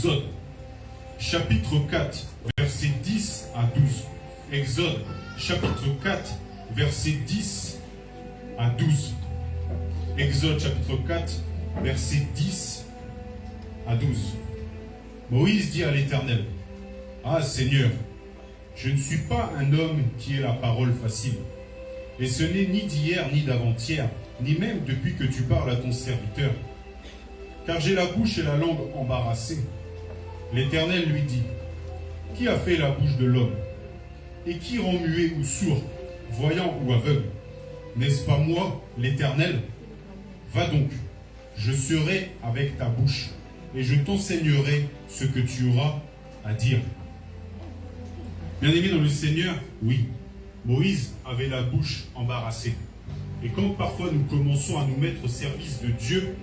Exode, chapitre 4, versets 10 à 12. Exode, chapitre 4, versets 10 à 12. Exode, chapitre 4, versets 10 à 12. Moïse dit à l'Éternel, « Ah Seigneur, je ne suis pas un homme qui ait la parole facile. Et ce n'est ni d'hier ni d'avant-hier, ni même depuis que tu parles à ton serviteur. Car j'ai la bouche et la langue embarrassées. » L'Éternel lui dit, « Qui a fait la bouche de l'homme? Et qui rend muet ou sourd, voyant ou aveugle? N'est-ce pas moi, l'Éternel? Va donc, je serai avec ta bouche, et je t'enseignerai ce que tu auras à dire. » Bien-aimés dans le Seigneur, oui, Moïse avait la bouche embarrassée. Et quand parfois nous commençons à nous mettre au service de Dieu,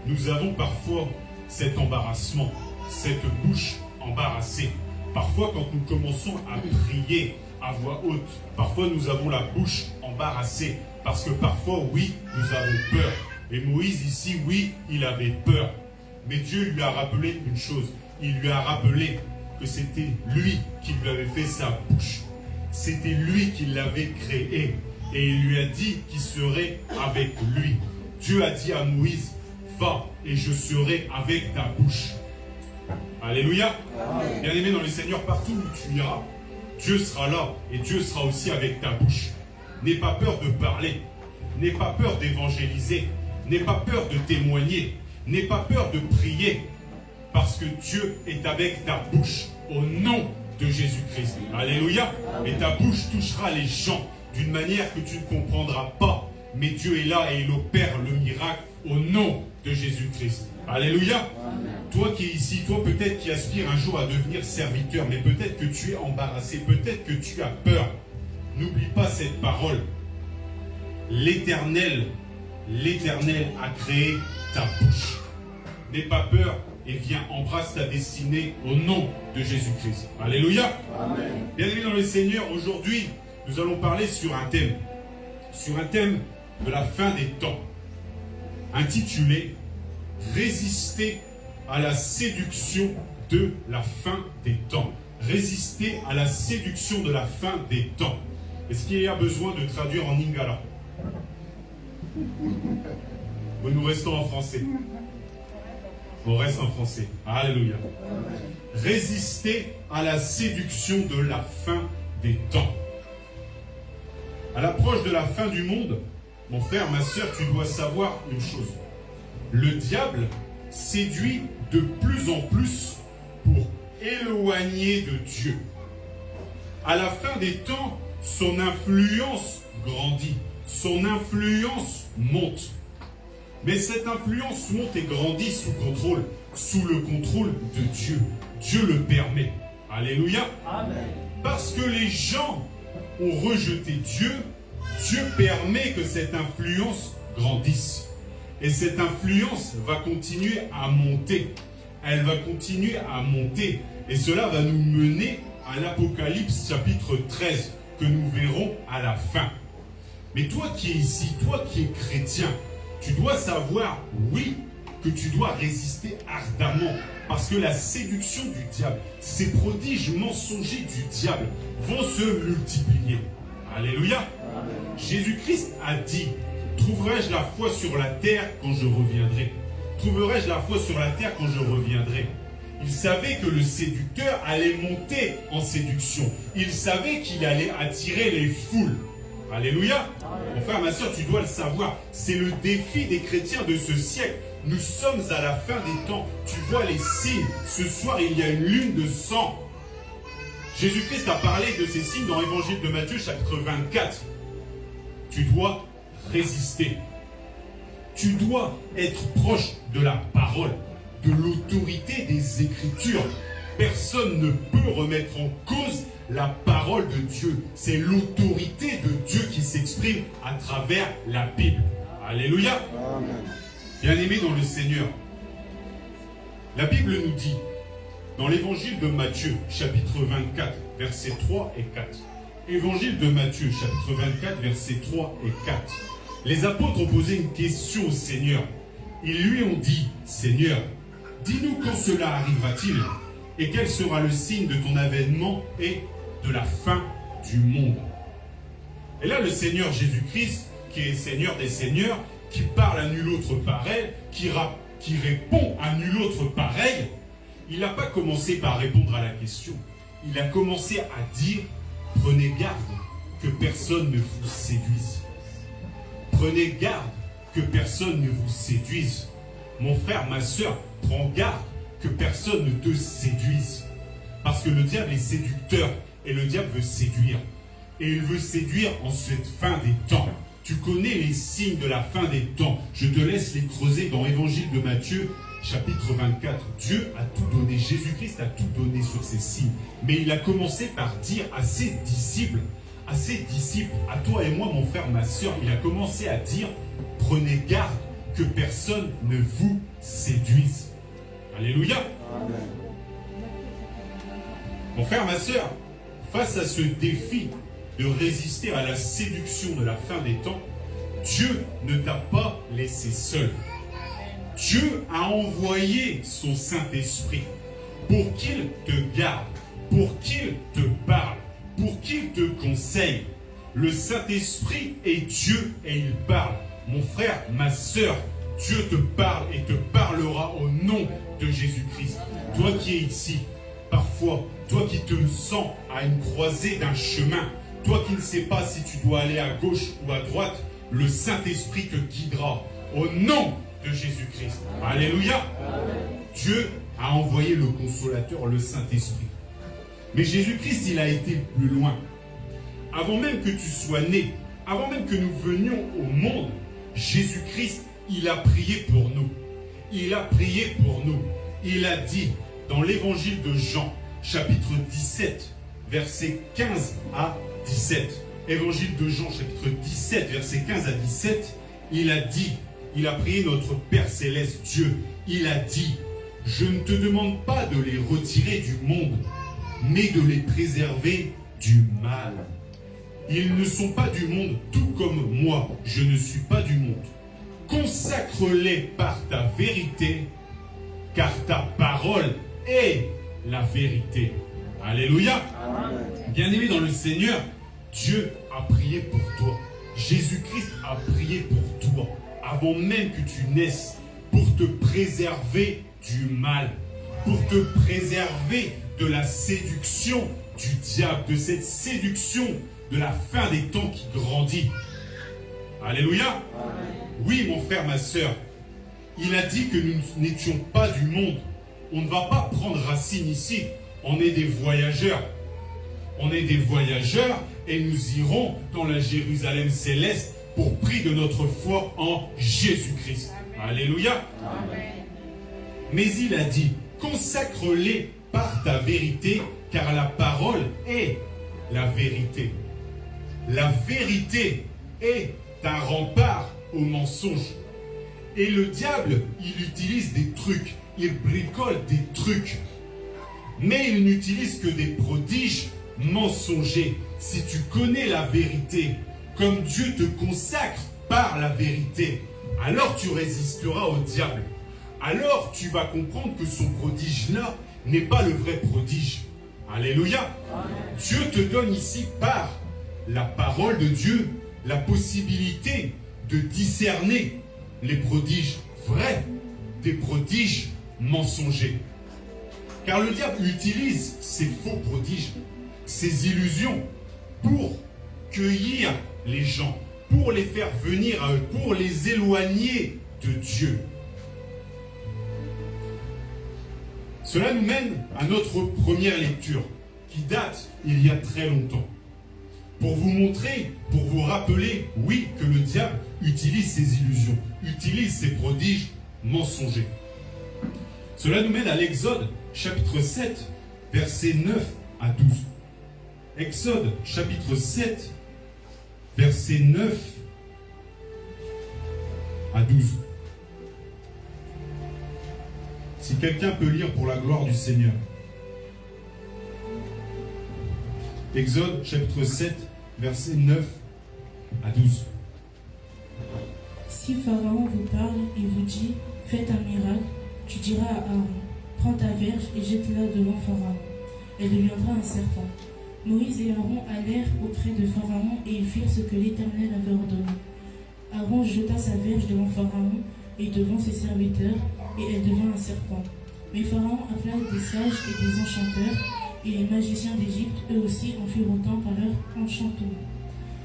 nous avons parfois cet embarrassement, cette bouche embarrassée. Parfois quand nous commençons à prier à voix haute, parfois nous avons la bouche embarrassée. Parce que parfois, oui, nous avons peur. Et Moïse ici, oui, il avait peur. Mais Dieu lui a rappelé une chose. Il lui a rappelé que c'était lui qui lui avait fait sa bouche. C'était lui qui l'avait créé. Et il lui a dit qu'il serait avec lui. Dieu a dit à Moïse, va et je serai avec ta bouche. Alléluia. Bien-aimé dans le Seigneur, partout où tu iras, Dieu sera là et Dieu sera aussi avec ta bouche. N'aie pas peur de parler. N'aie pas peur d'évangéliser. N'aie pas peur de témoigner. N'aie pas peur de prier. Parce que Dieu est avec ta bouche au nom de Jésus-Christ. Alléluia. Et ta bouche touchera les gens d'une manière que tu ne comprendras pas. Mais Dieu est là et il opère le miracle au nom de Jésus-Christ. Alléluia. Toi qui es ici, toi peut-être qui aspires un jour à devenir serviteur, mais peut-être que tu es embarrassé, peut-être que tu as peur. N'oublie pas cette parole. L'Éternel a créé ta bouche. N'aie pas peur et viens, embrasse ta destinée au nom de Jésus-Christ. Alléluia. Bienvenue dans le Seigneur. Aujourd'hui, nous allons parler sur un thème de la fin des temps, intitulé « Résister à la séduction de la fin des temps ». Résister à la séduction de la fin des temps. Est-ce qu'il y a besoin de traduire en lingala? Nous restons en français. On reste en français. Alléluia. Résister à la séduction de la fin des temps. À l'approche de la fin du monde, mon frère, ma soeur, tu dois savoir une chose. Le diable séduit de plus en plus pour éloigner de Dieu. À la fin des temps, son influence grandit, son influence monte. Mais cette influence monte et grandit sous le contrôle de Dieu. Dieu le permet. Alléluia. Amen. Parce que les gens ont rejeté Dieu, Dieu permet que cette influence grandisse. Et cette influence va continuer à monter. Elle va continuer à monter. Et cela va nous mener à l'Apocalypse chapitre 13, que nous verrons à la fin. Mais toi qui es ici, toi qui es chrétien, tu dois savoir, oui, que tu dois résister ardemment. Parce que la séduction du diable, ces prodiges mensongers du diable vont se multiplier. Alléluia. Jésus-Christ a dit, trouverai-je la foi sur la terre quand je reviendrai? Trouverai-je la foi sur la terre quand je reviendrai? Il savait que le séducteur allait monter en séduction. Il savait qu'il allait attirer les foules. Alléluia. Mon frère, ma soeur, tu dois le savoir. C'est le défi des chrétiens de ce siècle. Nous sommes à la fin des temps. Tu vois les signes. Ce soir, il y a une lune de sang. Jésus-Christ a parlé de ces signes dans l'évangile de Matthieu, chapitre 24. Tu dois résister. Tu dois être proche de la parole, de l'autorité des Écritures. Personne ne peut remettre en cause la parole de Dieu. C'est l'autorité de Dieu qui s'exprime à travers la Bible. Alléluia. Bien-aimés dans le Seigneur, la Bible nous dit, dans l'évangile de Matthieu, chapitre 24, versets 3 et 4. Évangile de Matthieu, chapitre 24, versets 3 et 4. Les apôtres ont posé une question au Seigneur. Ils lui ont dit, Seigneur, dis-nous quand cela arrivera-t-il et quel sera le signe de ton avènement et de la fin du monde. Et là, le Seigneur Jésus-Christ, qui est Seigneur des Seigneurs, qui parle à nul autre pareil, qui répond à nul autre pareil, il n'a pas commencé par répondre à la question. Il a commencé à dire, prenez garde que personne ne vous séduise. Prenez garde que personne ne vous séduise. Mon frère, ma soeur, prends garde que personne ne te séduise. Parce que le diable est séducteur et le diable veut séduire. Et il veut séduire en cette fin des temps. Tu connais les signes de la fin des temps. Je te laisse les creuser dans l'évangile de Matthieu, chapitre 24. Dieu a tout donné, Jésus-Christ a tout donné sur ces signes. Mais il a commencé par dire à ses disciples, à toi et moi, mon frère, ma soeur, il a commencé à dire, prenez garde que personne ne vous séduise. Alléluia. Amen. Mon frère, ma soeur, face à ce défi de résister à la séduction de la fin des temps, Dieu ne t'a pas laissé seul. Dieu a envoyé son Saint-Esprit pour qu'il te garde, pour qu'il te parle, pour qu'il te conseille. Le Saint-Esprit est Dieu et il parle. Mon frère, ma soeur, Dieu te parle et te parlera au nom de Jésus-Christ. Toi qui es ici, parfois, toi qui te sens à une croisée d'un chemin, toi qui ne sais pas si tu dois aller à gauche ou à droite, le Saint-Esprit te guidera au nom de Jésus-Christ. Alléluia. Dieu a envoyé le consolateur, le Saint-Esprit. Mais Jésus-Christ, il a été plus loin. Avant même que tu sois né, avant même que nous venions au monde, Jésus-Christ, il a prié pour nous. Il a prié pour nous. Il a dit dans l'évangile de Jean, chapitre 17, versets 15 à 17. Évangile de Jean, chapitre 17, versets 15 à 17, il a dit, il a prié notre Père Céleste, Dieu. Il a dit, je ne te demande pas de les retirer du monde, mais de les préserver du mal. Ils ne sont pas du monde, tout comme moi, je ne suis pas du monde. Consacre-les par ta vérité, car ta parole est la vérité. Alléluia. Bien-aimé dans le Seigneur, Dieu a prié pour toi. Jésus-Christ a prié pour toi, avant même que tu naisses, pour te préserver du mal, pour te préserver de la séduction du diable, de cette séduction de la fin des temps qui grandit. Alléluia. Oui, mon frère, ma soeur, il a dit que nous n'étions pas du monde. On ne va pas prendre racine ici. On est des voyageurs. On est des voyageurs et nous irons dans la Jérusalem céleste pour prix de notre foi en Jésus-Christ. Alléluia. Amen. Mais il a dit, consacre-les par ta vérité, car la parole est la vérité. La vérité est un rempart au mensonge. Et le diable, il utilise des trucs, il bricole des trucs. Mais il n'utilise que des prodiges mensongers. Si tu connais la vérité, comme Dieu te consacre par la vérité, alors tu résisteras au diable. Alors tu vas comprendre que son prodige-là n'est pas le vrai prodige. Alléluia. Dieu te donne ici par la parole de Dieu la possibilité de discerner les prodiges vrais des prodiges mensongers. Car le diable utilise ces faux prodiges, ces illusions pour cueillir les gens, pour les faire venir à eux, pour les éloigner de Dieu. Cela nous mène à notre première lecture, qui date il y a très longtemps. Pour vous montrer, pour vous rappeler, oui, que le diable utilise ses illusions, utilise ses prodiges mensongers. Cela nous mène à l'Exode, chapitre 7, versets 9 à 12. Exode, chapitre 7, versets 9 à 12. Si quelqu'un peut lire pour la gloire du Seigneur. Exode, chapitre 7, versets 9 à 12. Si Pharaon vous parle et vous dit, faites un miracle, Tu diras à Aaron, prends ta verge et jette-la devant Pharaon. Elle deviendra un serpent. Moïse et Aaron allèrent auprès de Pharaon et ils firent ce que l'Éternel avait ordonné. Aaron jeta sa verge devant Pharaon et devant ses serviteurs, et elle devint un serpent. Mais Pharaon appela des sages et des enchanteurs, et les magiciens d'Égypte, eux aussi, en furent autant par leur enchantement.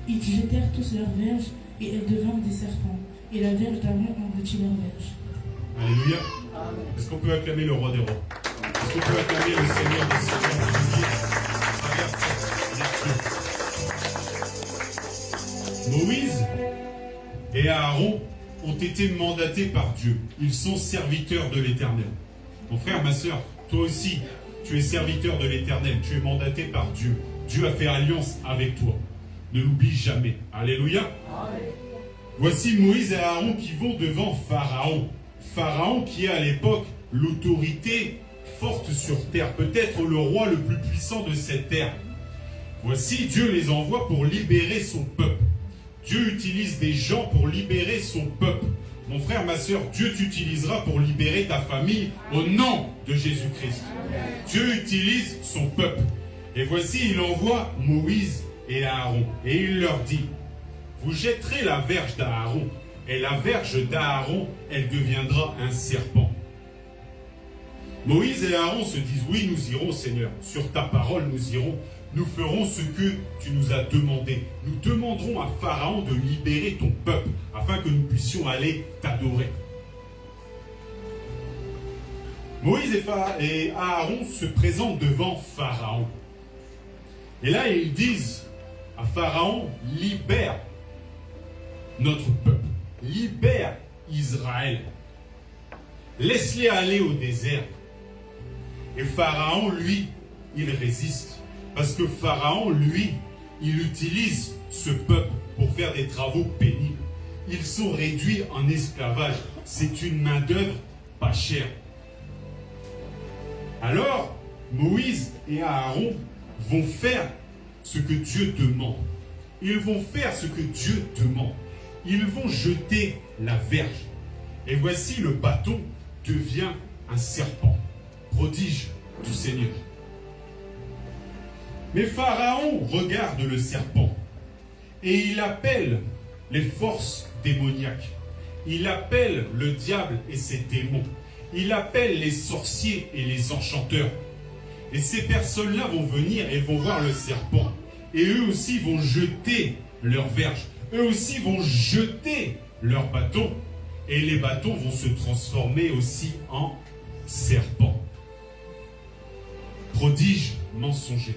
Ils jetèrent tous leurs verges, et elles devinrent des serpents, et la verge d'Aaron engloutit leur verge. Alléluia. Est-ce qu'on peut acclamer le roi des rois? Est-ce qu'on peut acclamer le Seigneur des seigneurs qui vit à travers cette lecture? Moïse et Aaron ont été mandatés par Dieu. Ils sont serviteurs de l'Éternel. Mon frère, ma soeur, toi aussi, tu es serviteur de l'Éternel. Tu es mandaté par Dieu. Dieu a fait alliance avec toi. Ne l'oublie jamais. Alléluia. Amen. Voici Moïse et Aaron qui vont devant Pharaon. Pharaon qui est à l'époque l'autorité forte sur terre. Peut-être le roi le plus puissant de cette terre. Voici, Dieu les envoie pour libérer son peuple. Dieu utilise des gens pour libérer son peuple. Mon frère, ma soeur, Dieu t'utilisera pour libérer ta famille au nom de Jésus-Christ. Dieu utilise son peuple. Et voici, il envoie Moïse et Aaron. Et il leur dit, vous jetterez la verge d'Aaron. Et la verge d'Aaron, elle deviendra un serpent. Moïse et Aaron se disent, oui, nous irons, Seigneur. Sur ta parole, nous irons. Nous ferons ce que tu nous as demandé. Nous demanderons à Pharaon de libérer ton peuple afin que nous puissions aller t'adorer. Moïse et Aaron se présentent devant Pharaon. Et là, ils disent à Pharaon, libère notre peuple, libère Israël. Laisse-les aller au désert. Et Pharaon, lui, il résiste. Parce que Pharaon, lui, il utilise ce peuple pour faire des travaux pénibles. Ils sont réduits en esclavage. C'est une main-d'œuvre pas chère. Alors, Moïse et Aaron vont faire ce que Dieu demande. Ils vont faire ce que Dieu demande. Ils vont jeter la verge. Et voici, le bâton devient un serpent. Prodige du Seigneur. Mais Pharaon regarde le serpent et il appelle les forces démoniaques. Il appelle le diable et ses démons. Il appelle les sorciers et les enchanteurs. Et ces personnes-là vont venir et vont voir le serpent. Et eux aussi vont jeter leurs verges. Eux aussi vont jeter leurs bâtons. Et les bâtons vont se transformer aussi en serpents. Prodige mensonger.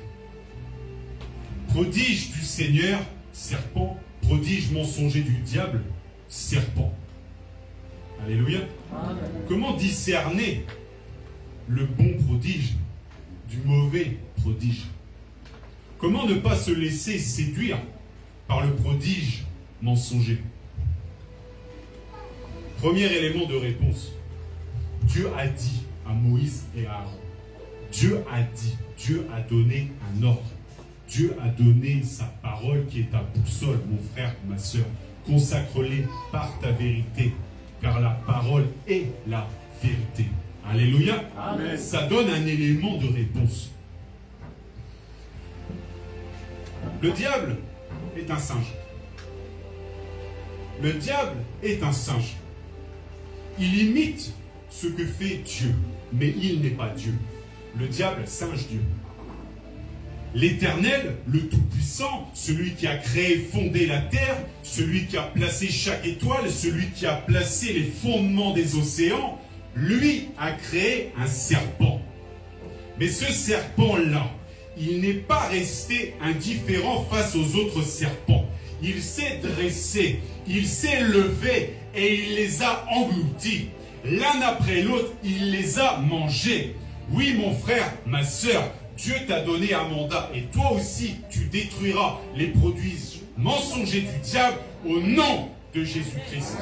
Prodige du Seigneur, serpent. Prodige mensonger du diable, serpent. Alléluia. Amen. Comment discerner le bon prodige du mauvais prodige? Comment ne pas se laisser séduire par le prodige mensonger? Premier élément de réponse. Dieu a dit à Moïse et à Aaron. Dieu a dit, Dieu a donné un ordre. Dieu a donné sa parole qui est ta boussole, mon frère, ma soeur. Consacre-les par ta vérité, car la parole est la vérité. Alléluia. Amen. Ça donne un élément de réponse. Le diable est un singe. Le diable est un singe. Il imite ce que fait Dieu, mais il n'est pas Dieu. Le diable singe Dieu. L'Éternel, le Tout-Puissant, celui qui a créé, fondé la terre, celui qui a placé chaque étoile, celui qui a placé les fondements des océans, lui a créé un serpent. Mais ce serpent-là, il n'est pas resté indifférent face aux autres serpents. Il s'est dressé, il s'est levé et il les a engloutis. L'un après l'autre, il les a mangés. Oui, mon frère, ma soeur, Dieu t'a donné un mandat et toi aussi, tu détruiras les produits mensongers du diable au nom de Jésus-Christ.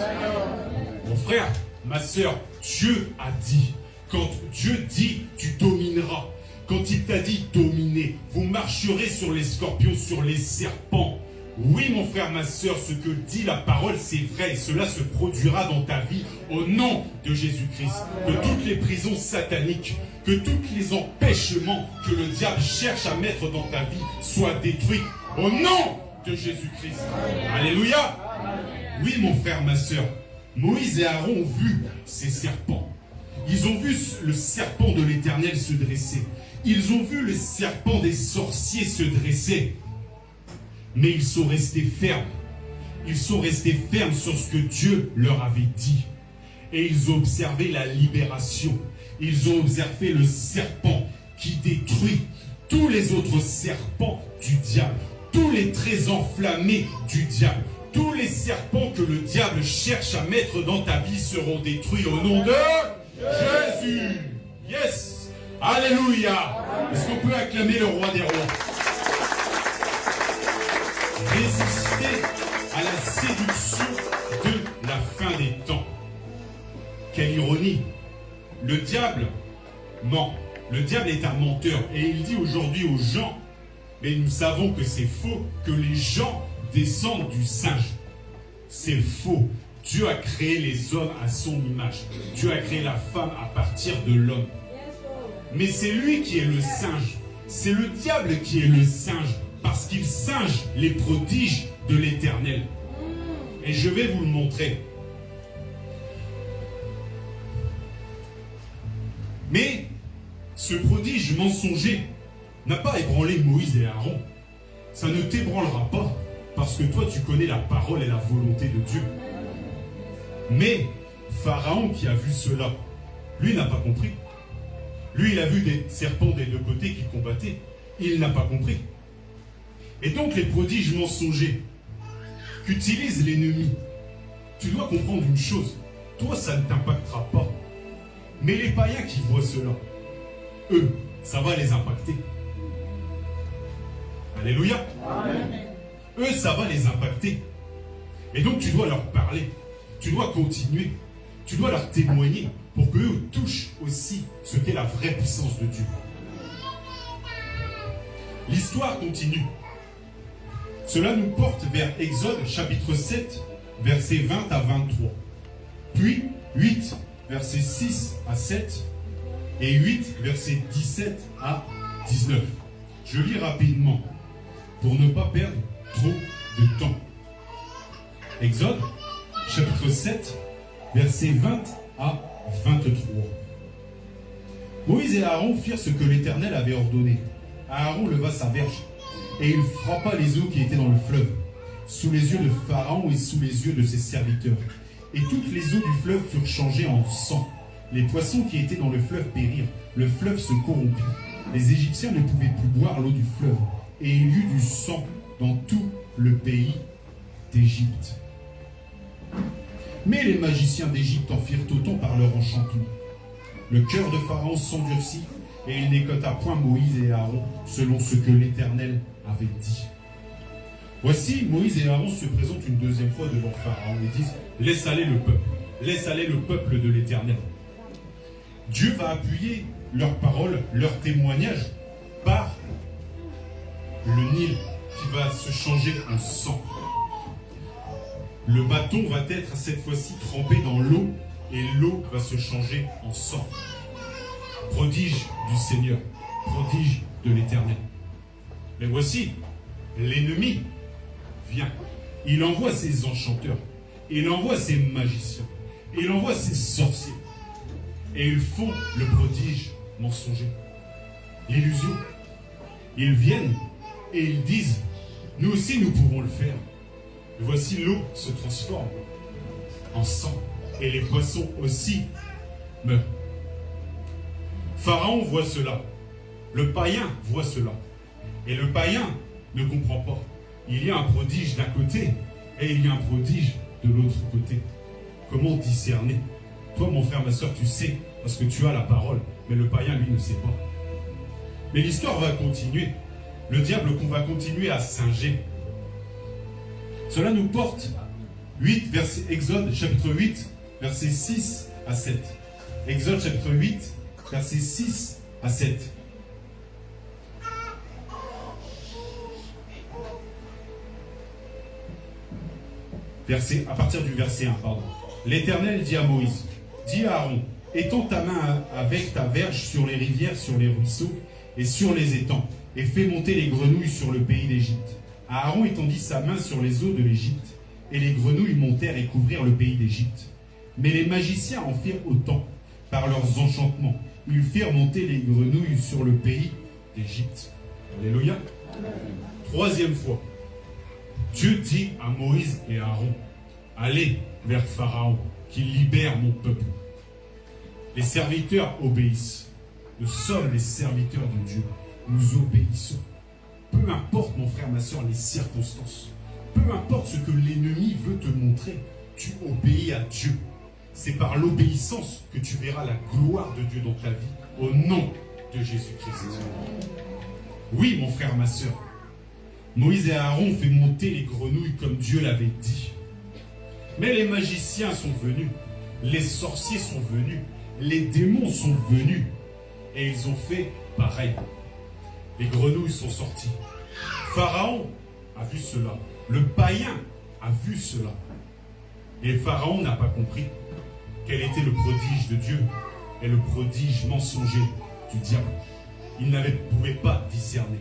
Mon frère, ma soeur, Dieu a dit. Quand Dieu dit, tu domineras. Quand il t'a dit dominer, vous marcherez sur les scorpions, sur les serpents. Oui, mon frère, ma soeur, ce que dit la parole, c'est vrai. Et cela se produira dans ta vie au nom de Jésus-Christ. Que toutes les prisons sataniques, que tous les empêchements que le diable cherche à mettre dans ta vie soient détruits au nom de Jésus-Christ. Alléluia. Oui, mon frère, ma soeur, Moïse et Aaron ont vu ces serpents. Ils ont vu le serpent de l'Éternel se dresser. Ils ont vu le serpent des sorciers se dresser. Mais ils sont restés fermes. Ils sont restés fermes sur ce que Dieu leur avait dit. Et ils ont observé la libération. Ils ont observé le serpent qui détruit tous les autres serpents du diable. Tous les traits enflammés du diable. Tous les serpents que le diable cherche à mettre dans ta vie seront détruits au nom de Jésus. Yes. Alléluia. Est-ce qu'on peut acclamer le roi des rois? Résister à la séduction de la fin des temps. Quelle ironie. Le diable ment. Le diable est un menteur. Et il dit aujourd'hui aux gens, mais nous savons que c'est faux, que les gens descendent du singe. C'est faux. Dieu a créé les hommes à son image. Dieu a créé la femme à partir de l'homme. Mais c'est lui qui est le singe. C'est le diable qui est le singe. Parce qu'il singe les prodiges de l'Éternel. Et je vais vous le montrer. Mais ce prodige mensonger n'a pas ébranlé Moïse et Aaron. Ça ne t'ébranlera pas. Parce que toi, tu connais la parole et la volonté de Dieu. Mais Pharaon qui a vu cela, lui n'a pas compris. Lui, il a vu des serpents des deux côtés qui combattaient. Il n'a pas compris. Et donc les prodiges mensongers qu'utilise l'ennemi, tu dois comprendre une chose. Toi, ça ne t'impactera pas. Mais les païens qui voient cela, eux, ça va les impacter. Alléluia. Amen. Eux, ça va les impacter. Et donc tu dois leur parler. Tu dois continuer. Tu dois leur témoigner pour qu'eux touchent aussi ce qu'est la vraie puissance de Dieu. L'histoire continue. Cela nous porte vers Exode chapitre 7, versets 20 à 23. Puis 8, versets 6 à 7. Et 8, versets 17 à 19. Je lis rapidement pour ne pas perdre trop de temps. Exode chapitre 7, versets 20 à 23. Moïse et Aaron firent ce que l'Éternel avait ordonné. Aaron leva sa verge et il frappa les eaux qui étaient dans le fleuve, sous les yeux de Pharaon et sous les yeux de ses serviteurs. Et toutes les eaux du fleuve furent changées en sang. Les poissons qui étaient dans le fleuve périrent. Le fleuve se corrompit. Les Égyptiens ne pouvaient plus boire l'eau du fleuve. Et il y eut du sang dans tout le pays d'Égypte. Mais les magiciens d'Égypte en firent autant par leur enchantement. Le cœur de Pharaon s'endurcit et il n'écouta point Moïse et Aaron selon ce que l'Éternel avait dit. Voici, Moïse et Aaron se présentent une deuxième fois devant Pharaon et disent « Laisse aller le peuple, laisse aller le peuple de l'Éternel. » Dieu va appuyer leur parole, leur témoignage par le Nil qui va se changer en sang. Le bâton va être cette fois-ci trempé dans l'eau et l'eau va se changer en sang. Prodige du Seigneur, prodige de l'Éternel. Mais voici, l'ennemi vient. Il envoie ses enchanteurs, il envoie ses magiciens, il envoie ses sorciers. Et ils font le prodige mensonger. L'illusion. Ils viennent et ils disent, nous aussi nous pouvons le faire. Et voici l'eau se transforme en sang. Et les poissons aussi meurent. Pharaon voit cela. Le païen voit cela. Et le païen ne comprend pas. Il y a un prodige d'un côté et il y a un prodige de l'autre côté. Comment discerner? Toi, mon frère, ma soeur, tu sais, parce que tu as la parole. Mais le païen, lui, ne sait pas. Mais l'histoire va continuer. Le diable va continuer à singer. Cela nous porte Exode chapitre 8, versets 6 à 7. Exode chapitre 8, versets 6 à 7. à partir du verset 1, pardon. L'Éternel dit à Moïse, dis à Aaron, étends ta main avec ta verge sur les rivières, sur les ruisseaux et sur les étangs, et fais monter les grenouilles sur le pays d'Égypte. Aaron étendit sa main sur les eaux de l'Égypte, et les grenouilles montèrent et couvrirent le pays d'Égypte. Mais les magiciens en firent autant, par leurs enchantements. Ils firent monter les grenouilles sur le pays d'Égypte. Alléluia. Troisième fois, Dieu dit à Moïse et à Aaron, allez vers Pharaon, qu'il libère mon peuple. Les serviteurs obéissent. Nous sommes les serviteurs de Dieu. Nous obéissons. Peu importe, mon frère, ma soeur, les circonstances. Peu importe ce que l'ennemi veut te montrer, tu obéis à Dieu. C'est par l'obéissance que tu verras la gloire de Dieu dans ta vie, au nom de Jésus-Christ. Oui, mon frère, ma soeur, Moïse et Aaron ont fait monter les grenouilles comme Dieu l'avait dit. Mais les magiciens sont venus, les sorciers sont venus, les démons sont venus, et ils ont fait pareil. Les grenouilles sont sorties. Pharaon a vu cela. Le païen a vu cela. Et Pharaon n'a pas compris quel était le prodige de Dieu et le prodige mensonger du diable. Il ne pouvait pas discerner.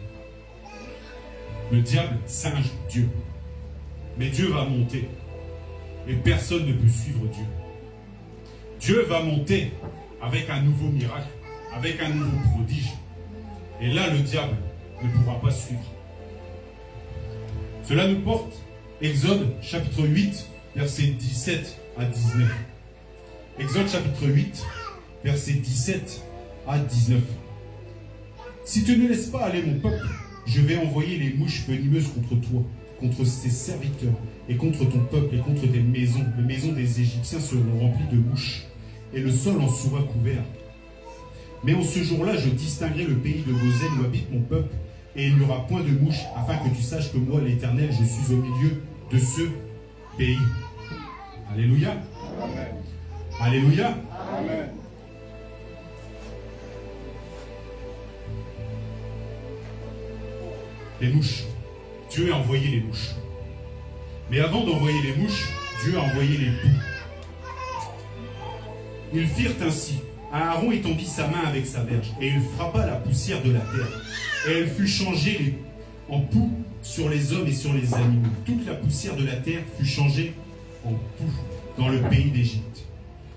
Le diable singe Dieu. Mais Dieu va monter. Et personne ne peut suivre Dieu. Dieu va monter avec un nouveau miracle, avec un nouveau prodige. Et là, le diable ne pourra pas suivre. Cela nous porte, Exode chapitre 8, versets 17 à 19. Exode chapitre 8, versets 17 à 19. Si tu ne laisses pas aller mon peuple, je vais envoyer les mouches venimeuses contre toi, contre tes serviteurs, et contre ton peuple, et contre tes maisons. Les maisons des Égyptiens seront remplies de mouches, et le sol en sera couvert. Mais en ce jour-là, je distinguerai le pays de Gozen où habite mon peuple, et il n'y aura point de mouches, afin que tu saches que moi, l'Éternel, je suis au milieu de ce pays. Alléluia. Amen. Alléluia. Amen. Les mouches. Dieu a envoyé les mouches. Mais avant d'envoyer les mouches, Dieu a envoyé les poux. Ils firent ainsi. Aaron étendit sa main avec sa verge, et il frappa la poussière de la terre. Et elle fut changée en poux sur les hommes et sur les animaux. Toute la poussière de la terre fut changée en poux dans le pays d'Égypte.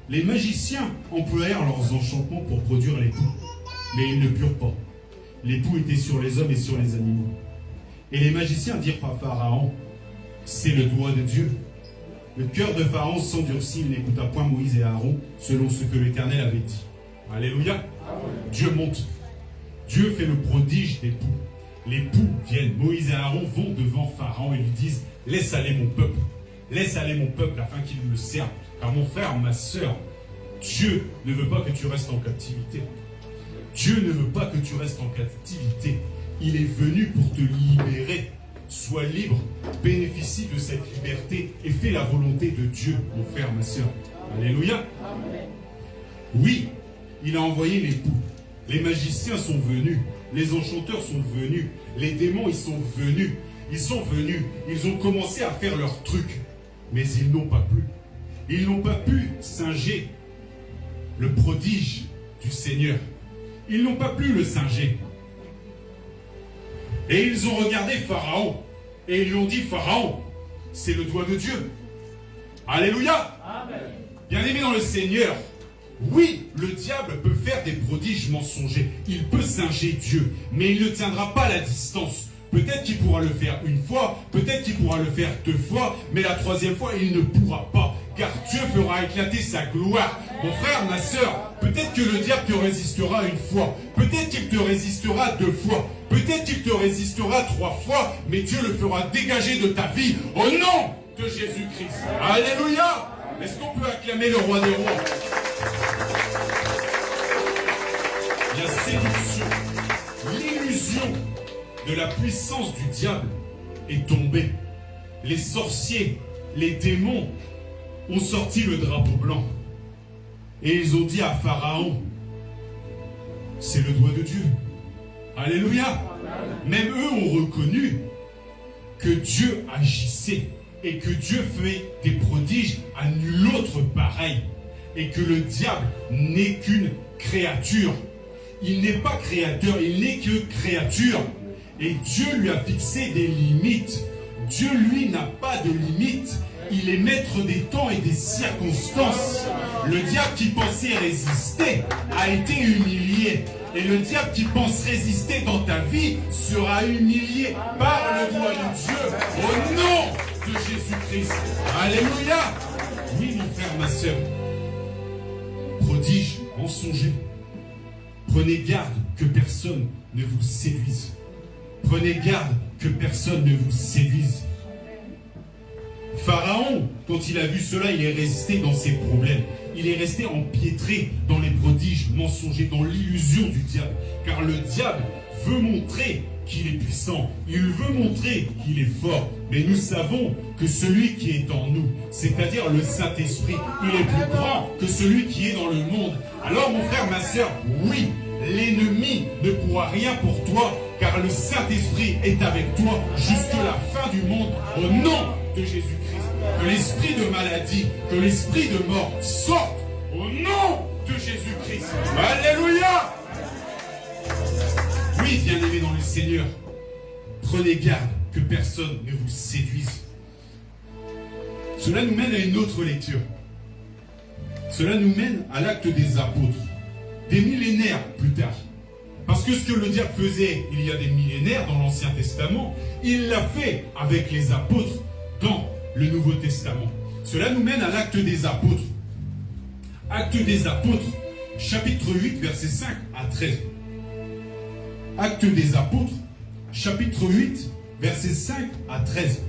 Les magiciens employèrent leurs enchantements pour produire les poux, mais ils ne purent pas. Les poux étaient sur les hommes et sur les animaux. Et les magiciens dirent à Pharaon, c'est le doigt de Dieu. Le cœur de Pharaon s'endurcit, il n'écouta point Moïse et Aaron, selon ce que l'Éternel avait dit. Alléluia. Amen. Dieu monte. Dieu fait le prodige des poux. Les poux viennent. Moïse et Aaron vont devant Pharaon et lui disent, laisse aller mon peuple. Laisse aller mon peuple afin qu'il me serve. Car mon frère, ma soeur, Dieu ne veut pas que tu restes en captivité. Dieu ne veut pas que tu restes en captivité. Il est venu pour te libérer. Sois libre, bénéficie de cette liberté et fais la volonté de Dieu, mon frère, ma soeur. Alléluia. Amen. Oui, il a envoyé les poux. Les magiciens sont venus. Les enchanteurs sont venus. Les démons, ils sont venus. Ils sont venus. Ils ont commencé à faire leurs trucs. Mais ils n'ont pas pu. Ils n'ont pas pu singer le prodige du Seigneur. Ils n'ont pas pu le singer. Et ils ont regardé Pharaon. Et ils lui ont dit, Pharaon, c'est le doigt de Dieu. Alléluia. Amen. Bien-aimés dans le Seigneur, oui, le diable peut faire des prodiges mensongers. Il peut singer Dieu, mais il ne tiendra pas la distance. Peut-être qu'il pourra le faire une fois, peut-être qu'il pourra le faire 2 fois, mais la 3e fois, il ne pourra pas. Car Dieu fera éclater sa gloire. Mon frère, ma soeur, peut-être que le diable te résistera 1 fois, peut-être qu'il te résistera 2 fois, peut-être qu'il te résistera 3 fois, mais Dieu le fera dégager de ta vie au nom de Jésus-Christ. Alléluia. Est-ce qu'on peut acclamer le roi des rois? La séduction, l'illusion de la puissance du diable est tombée. Les sorciers, les démons ont sorti le drapeau blanc. Et ils ont dit à Pharaon, c'est le doigt de Dieu. Alléluia. Même eux ont reconnu que Dieu agissait. et que Dieu fait des prodiges à nul autre pareil, et que le diable n'est qu'une créature. Il n'est pas créateur, il n'est que créature. Et Dieu lui a fixé des limites. Dieu, lui, n'a pas de limites. Il est maître des temps et des circonstances. Le diable qui pensait résister a été humilié. Et le diable qui pense résister dans ta vie sera humilié par le doigt de Dieu au nom de Jésus-Christ. Alléluia. Oui, mon frère, ma soeur. Prodige, mensonger. Prenez garde que personne ne vous séduise. Prenez garde que personne ne vous séduise. Pharaon, quand il a vu cela, il est resté dans ses problèmes. Il est resté empiétré dans les prodiges mensongers, dans l'illusion du diable. Car le diable veut montrer qu'il est puissant. Il veut montrer qu'il est fort. Mais nous savons que celui qui est en nous, c'est-à-dire le Saint-Esprit, il est plus grand que celui qui est dans le monde. Alors mon frère, ma soeur, oui, l'ennemi ne pourra rien pour toi, car le Saint-Esprit est avec toi jusqu'à la fin du monde, au nom de Jésus-Christ. Que l'esprit de maladie, que l'esprit de mort sorte au nom de Jésus-Christ. Alléluia. Oui, bien-aimés dans le Seigneur, prenez garde que personne ne vous séduise. Cela nous mène à une autre lecture. Cela nous mène à l'acte des apôtres, des millénaires plus tard. Parce que ce que le diable faisait il y a des millénaires dans l'Ancien Testament, il l'a fait avec les apôtres dans le Nouveau Testament. Cela nous mène à l'acte des apôtres. Acte des apôtres, chapitre 8, versets 5 à 13. Acte des apôtres, chapitre 8, versets 5 à 13.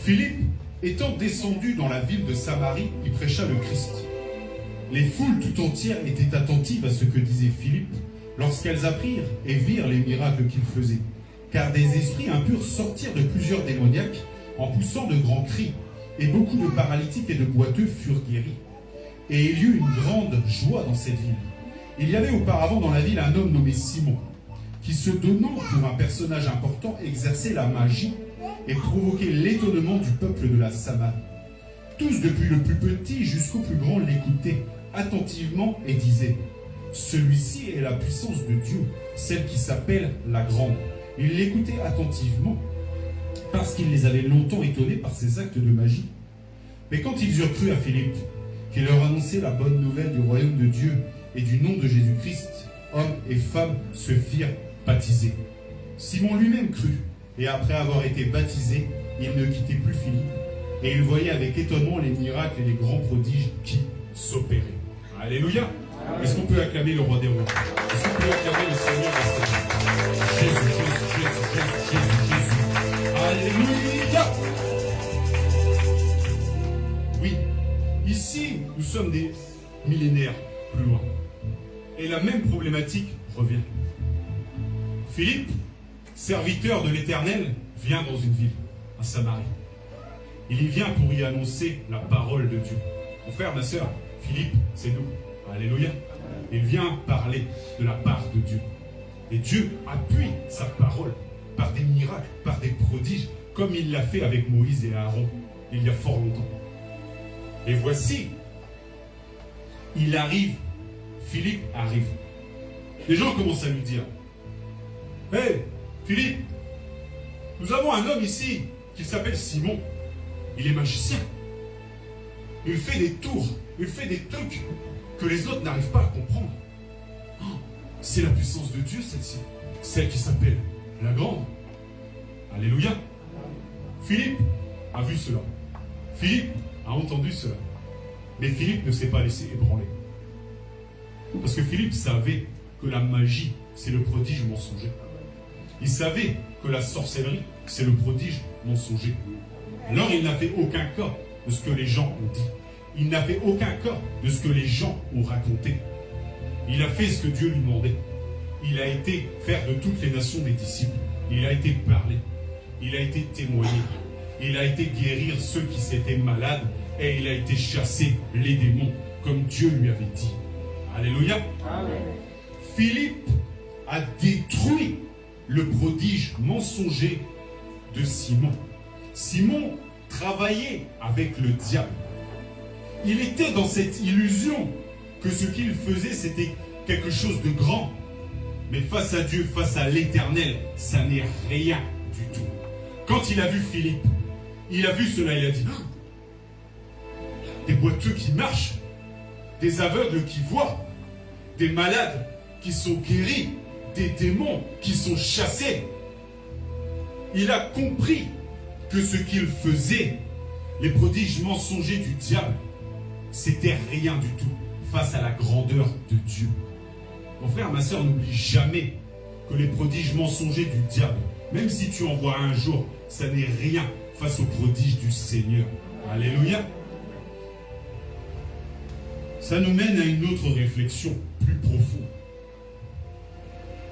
Philippe, étant descendu dans la ville de Samarie, y prêcha le Christ. Les foules tout entières étaient attentives à ce que disait Philippe lorsqu'elles apprirent et virent les miracles qu'il faisait. Car des esprits impurs sortirent de plusieurs démoniaques en poussant de grands cris, et beaucoup de paralytiques et de boiteux furent guéris. Et il y eut une grande joie dans cette ville. Il y avait auparavant dans la ville un homme nommé Simon, qui se donnant pour un personnage important exerçait la magie et provoquait l'étonnement du peuple de la Samarie. Tous, depuis le plus petit jusqu'au plus grand, l'écoutaient attentivement et disaient « Celui-ci est la puissance de Dieu, celle qui s'appelle la Grande. » Ils l'écoutaient attentivement parce qu'il les avait longtemps étonnés par ses actes de magie. Mais quand ils eurent cru à Philippe, qui leur annonçait la bonne nouvelle du royaume de Dieu et du nom de Jésus-Christ, hommes et femmes se firent baptiser. Simon lui-même crut, et après avoir été baptisé, il ne quittait plus Philippe, et il voyait avec étonnement les miracles et les grands prodiges qui s'opéraient. Alléluia. Est-ce qu'on peut acclamer le roi des rois? Est-ce qu'on peut acclamer le Seigneur des Seigneurs? Jésus, Jésus, Jésus, Jésus, Jésus. Alléluia. Oui, ici, nous sommes des millénaires plus loin. Et la même problématique revient. Philippe, serviteur de l'Éternel, vient dans une ville, à Samarie. Il y vient pour y annoncer la parole de Dieu. Mon frère, ma soeur, Philippe, c'est nous. Alléluia. Il vient parler de la part de Dieu. Et Dieu appuie sa parole par des miracles, par des prodiges, comme il l'a fait avec Moïse et Aaron il y a fort longtemps. Et voici, il arrive, Philippe arrive. Les gens commencent à lui dire « Hey, Philippe, nous avons un homme ici qui s'appelle Simon. Il est magicien. Il fait des tours, il fait des trucs que les autres n'arrivent pas à comprendre. Oh, c'est la puissance de Dieu, celle-ci. Celle qui s'appelle la Grande. » Alléluia. Philippe a vu cela. Philippe a entendu cela. Mais Philippe ne s'est pas laissé ébranler. Parce que Philippe savait que la magie, c'est le prodige mensonger. Il savait que la sorcellerie, c'est le prodige mensonger. Alors il n'a fait aucun cas de ce que les gens ont dit. Il n'a fait aucun cas de ce que les gens ont raconté. Il a fait ce que Dieu lui demandait. Il a été faire de toutes les nations des disciples. Il a été parler. Il a été témoigner. Il a été guérir ceux qui s'étaient malades. Et il a été chasser les démons, comme Dieu lui avait dit. Alléluia. Amen. Philippe a détruit le prodige mensonger de Simon. Simon travaillait avec le diable. Il était dans cette illusion que ce qu'il faisait, c'était quelque chose de grand. Mais face à Dieu, face à l'Éternel, ça n'est rien du tout. Quand il a vu Philippe, il a vu cela, il a dit, des boiteux qui marchent, des aveugles qui voient, des malades qui sont guéris, des démons qui sont chassés. Il a compris que ce qu'il faisait, les prodiges mensongers du diable, c'était rien du tout face à la grandeur de Dieu. Mon frère, ma soeur, n'oublie jamais que les prodiges mensongers du diable, même si tu en vois un jour, ça n'est rien face aux prodiges du Seigneur. Alléluia. Ça nous mène à une autre réflexion plus profonde.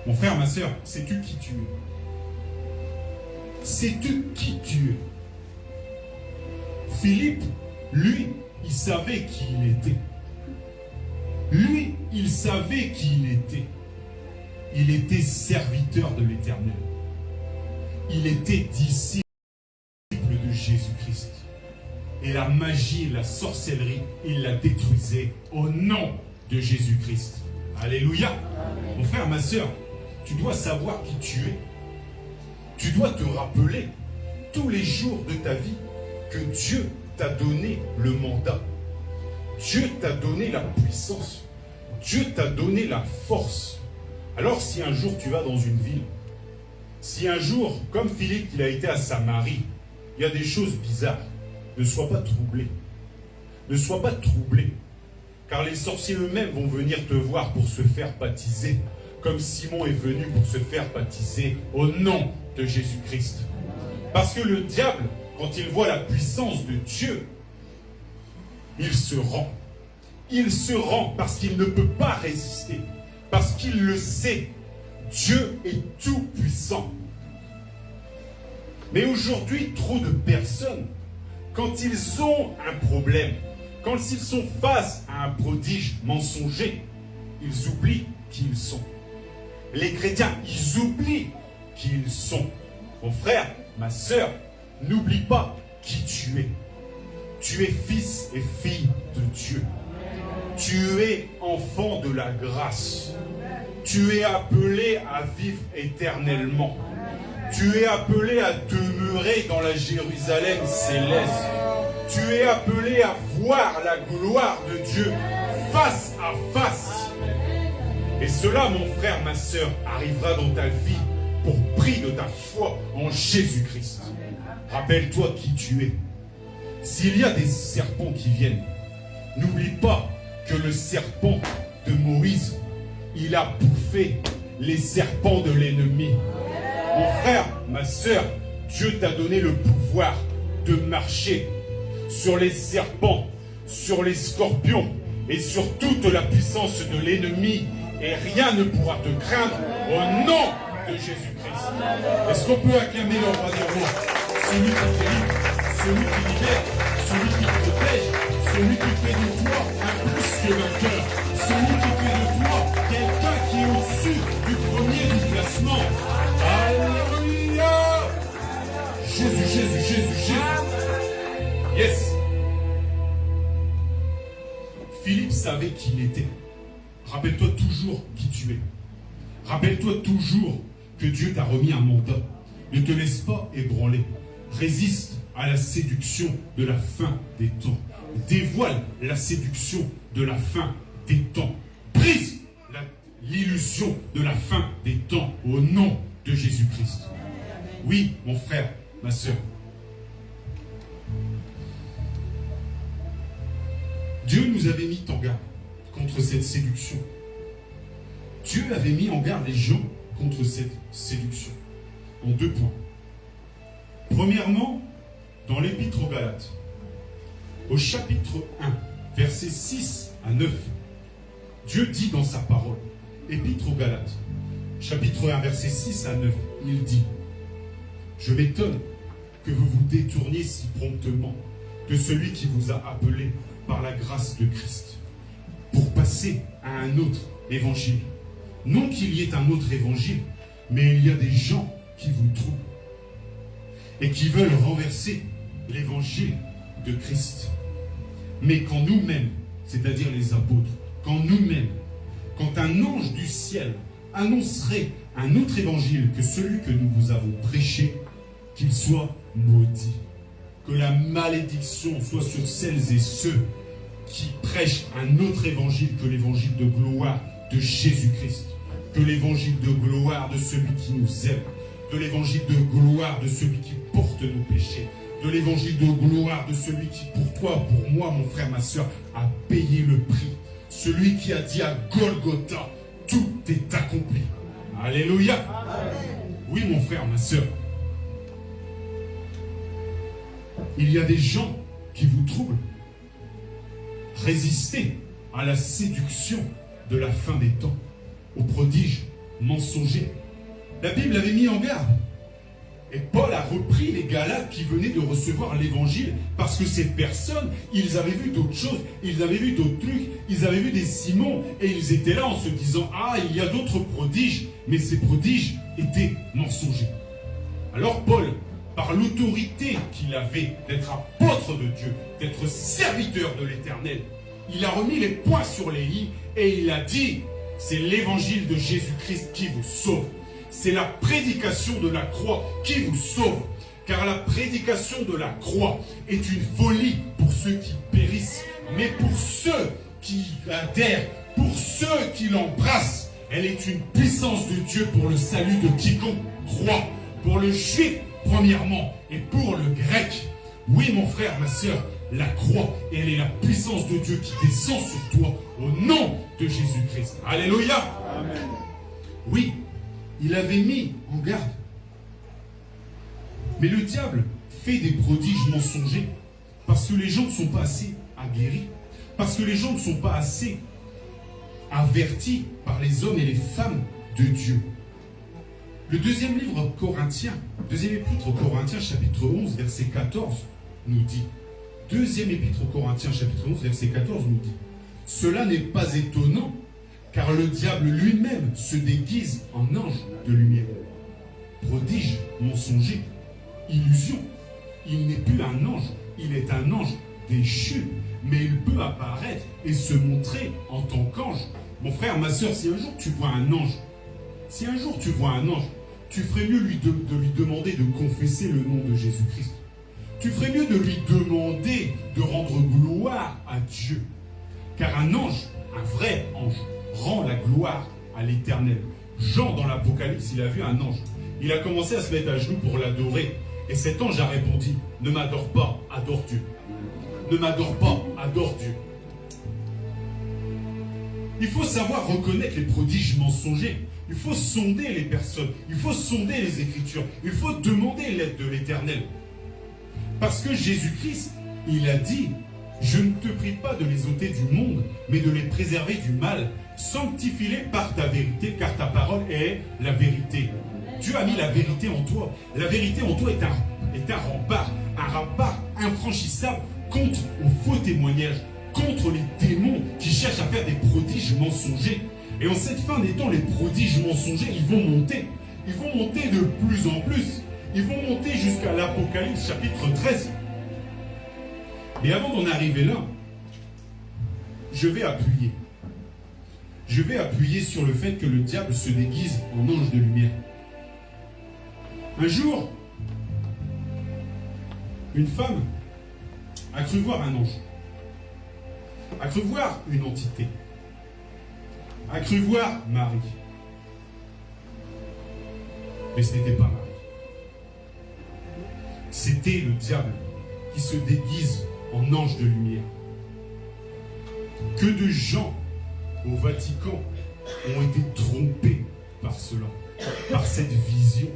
Mon frère, ma soeur, sais-tu qui tu es? Sais-tu qui tu es? Philippe, lui, il savait qui il était. Lui, il savait qui il était. Il était serviteur de l'Éternel. Il était disciple de Jésus-Christ. Et la magie, la sorcellerie, il la détruisait au nom de Jésus-Christ. Alléluia. Amen. Mon frère, ma soeur, tu dois savoir qui tu es. Tu dois te rappeler tous les jours de ta vie que Dieu t'a donné le mandat. Dieu t'a donné la puissance. Dieu t'a donné la force. Alors si un jour tu vas dans une ville, si un jour, comme Philippe, il a été à Samarie, il y a des choses bizarres, ne sois pas troublé. Ne sois pas troublé. Car les sorciers eux-mêmes vont venir te voir pour se faire baptiser, comme Simon est venu pour se faire baptiser au nom de Jésus-Christ. Parce que le diable, quand il voit la puissance de Dieu, il se rend. Il se rend parce qu'il ne peut pas résister. Parce qu'il le sait. Dieu est tout puissant. Mais aujourd'hui, trop de personnes, quand ils ont un problème, quand ils sont face à un prodige mensonger, ils oublient qui ils sont. Les chrétiens, ils oublient qui ils sont. Mon frère, ma soeur, n'oublie pas qui tu es. Tu es fils et fille de Dieu. Tu es enfant de la grâce. Tu es appelé à vivre éternellement. Tu es appelé à demeurer dans la Jérusalem céleste. Tu es appelé à voir la gloire de Dieu face à face. Et cela, mon frère, ma soeur, arrivera dans ta vie pour prix de ta foi en Jésus-Christ. Rappelle-toi qui tu es. S'il y a des serpents qui viennent, n'oublie pas que le serpent de Moïse, il a bouffé les serpents de l'ennemi. Mon frère, ma soeur, Dieu t'a donné le pouvoir de marcher sur les serpents, sur les scorpions et sur toute la puissance de l'ennemi. Et rien ne pourra te craindre au nom de Jésus-Christ. Est-ce qu'on peut acclamer le roi des rois? Celui qui délivre, celui qui libère, celui qui protège, celui qui fait de toi un plus que vainqueur, celui qui fait de toi quelqu'un qui est au-dessus du premier du classement. Alléluia! Jésus, Jésus, Jésus, Jésus. Yes! Philippe savait qui il était. Rappelle-toi toujours qui tu es. Rappelle-toi toujours que Dieu t'a remis un mandat. Ne te laisse pas ébranler. Résiste à la séduction de la fin des temps. Dévoile la séduction de la fin des temps. Brise l'illusion de la fin des temps au nom de Jésus-Christ. Oui, mon frère, ma soeur. Dieu nous avait mis en garde contre cette séduction. Dieu avait mis en garde les gens contre cette séduction. En 2 points. Premièrement, dans l'Épître aux Galates, au chapitre 1, versets 6 à 9, Dieu dit dans sa parole, Épître aux Galates, chapitre 1, versets 6 à 9, il dit, « Je m'étonne que vous vous détourniez si promptement de celui qui vous a appelé par la grâce de Christ, pour passer à un autre évangile. Non qu'il y ait un autre évangile, mais il y a des gens qui vous trouvent. et qui veulent renverser l'évangile de Christ. Mais quand nous-mêmes, c'est-à-dire les apôtres, quand nous-mêmes, quand un ange du ciel annoncerait un autre évangile que celui que nous vous avons prêché, qu'il soit maudit. Que la malédiction soit sur celles et ceux qui prêchent un autre évangile que l'évangile de gloire de Jésus-Christ. Que l'évangile de gloire de celui qui nous aime. De l'évangile de gloire de celui qui porte nos péchés. De l'évangile de gloire de celui qui, pour toi, pour moi, mon frère, ma soeur, a payé le prix. Celui qui a dit à Golgotha, tout est accompli. Alléluia. Amen. Oui, mon frère, ma soeur. Il y a des gens qui vous troublent. Résistez à la séduction de la fin des temps, aux prodiges mensongers. La Bible avait mis en garde. Et Paul a repris les Galates qui venaient de recevoir l'évangile parce que ces personnes, ils avaient vu d'autres choses, ils avaient vu d'autres trucs, ils avaient vu des Simons et ils étaient là en se disant « Ah, il y a d'autres prodiges », mais ces prodiges étaient mensongers. Alors Paul, par l'autorité qu'il avait d'être apôtre de Dieu, d'être serviteur de l'Éternel, il a remis les points sur les i et il a dit « C'est l'évangile de Jésus-Christ qui vous sauve ». C'est la prédication de la croix qui vous sauve. Car la prédication de la croix est une folie pour ceux qui périssent. Mais pour ceux qui adhèrent, pour ceux qui l'embrassent, elle est une puissance de Dieu pour le salut de quiconque croit. Pour le juif, premièrement, et pour le grec. Oui, mon frère, ma soeur, la croix, elle est la puissance de Dieu qui descend sur toi au nom de Jésus-Christ. Alléluia. Amen. Oui. Il avait mis en garde. Mais le diable fait des prodiges mensongers parce que les gens ne sont pas assez aguerris, parce que les gens ne sont pas assez avertis par les hommes et les femmes de Dieu. Le deuxième livre Corinthiens, deuxième épître aux Corinthiens, chapitre 11, verset 14, nous dit, deuxième épître aux Corinthiens, chapitre 11, verset 14, nous dit, « Cela n'est pas étonnant, car le diable lui-même se déguise en ange de lumière. » Prodige, mensonger, illusion. Il n'est plus un ange, il est un ange déchu. Mais il peut apparaître et se montrer en tant qu'ange. Mon frère, ma soeur, si un jour tu vois un ange, tu ferais mieux de lui demander de confesser le nom de Jésus-Christ. Tu ferais mieux de lui demander de rendre gloire à Dieu. Car un ange, un vrai ange, rend la gloire à l'Éternel. Jean, dans l'Apocalypse, il a vu un ange. Il a commencé à se mettre à genoux pour l'adorer. Et cet ange a répondu, « Ne m'adore pas, adore Dieu. Ne m'adore pas, adore Dieu. » Il faut savoir reconnaître les prodiges mensongers. Il faut sonder les personnes. Il faut sonder les Écritures. Il faut demander l'aide de l'Éternel. Parce que Jésus-Christ, il a dit, « Je ne te prie pas de les ôter du monde, mais de les préserver du mal. Sanctifie-les par ta vérité, car ta parole est la vérité. » Dieu a mis la vérité en toi. La vérité en toi est un rempart infranchissable contre aux faux témoignages, contre les démons qui cherchent à faire des prodiges mensongers. Et en cette fin des temps, les prodiges mensongers, ils vont monter. Ils vont monter de plus en plus. Ils vont monter jusqu'à l'Apocalypse chapitre 13. Et avant d'en arriver là, je vais appuyer. Je vais appuyer sur le fait que le diable se déguise en ange de lumière. Un jour, une femme a cru voir un ange, a cru voir une entité, a cru voir Marie. Mais ce n'était pas Marie. C'était le diable qui se déguise en ange de lumière. Que de gens au Vatican ont été trompés par cela, par cette vision,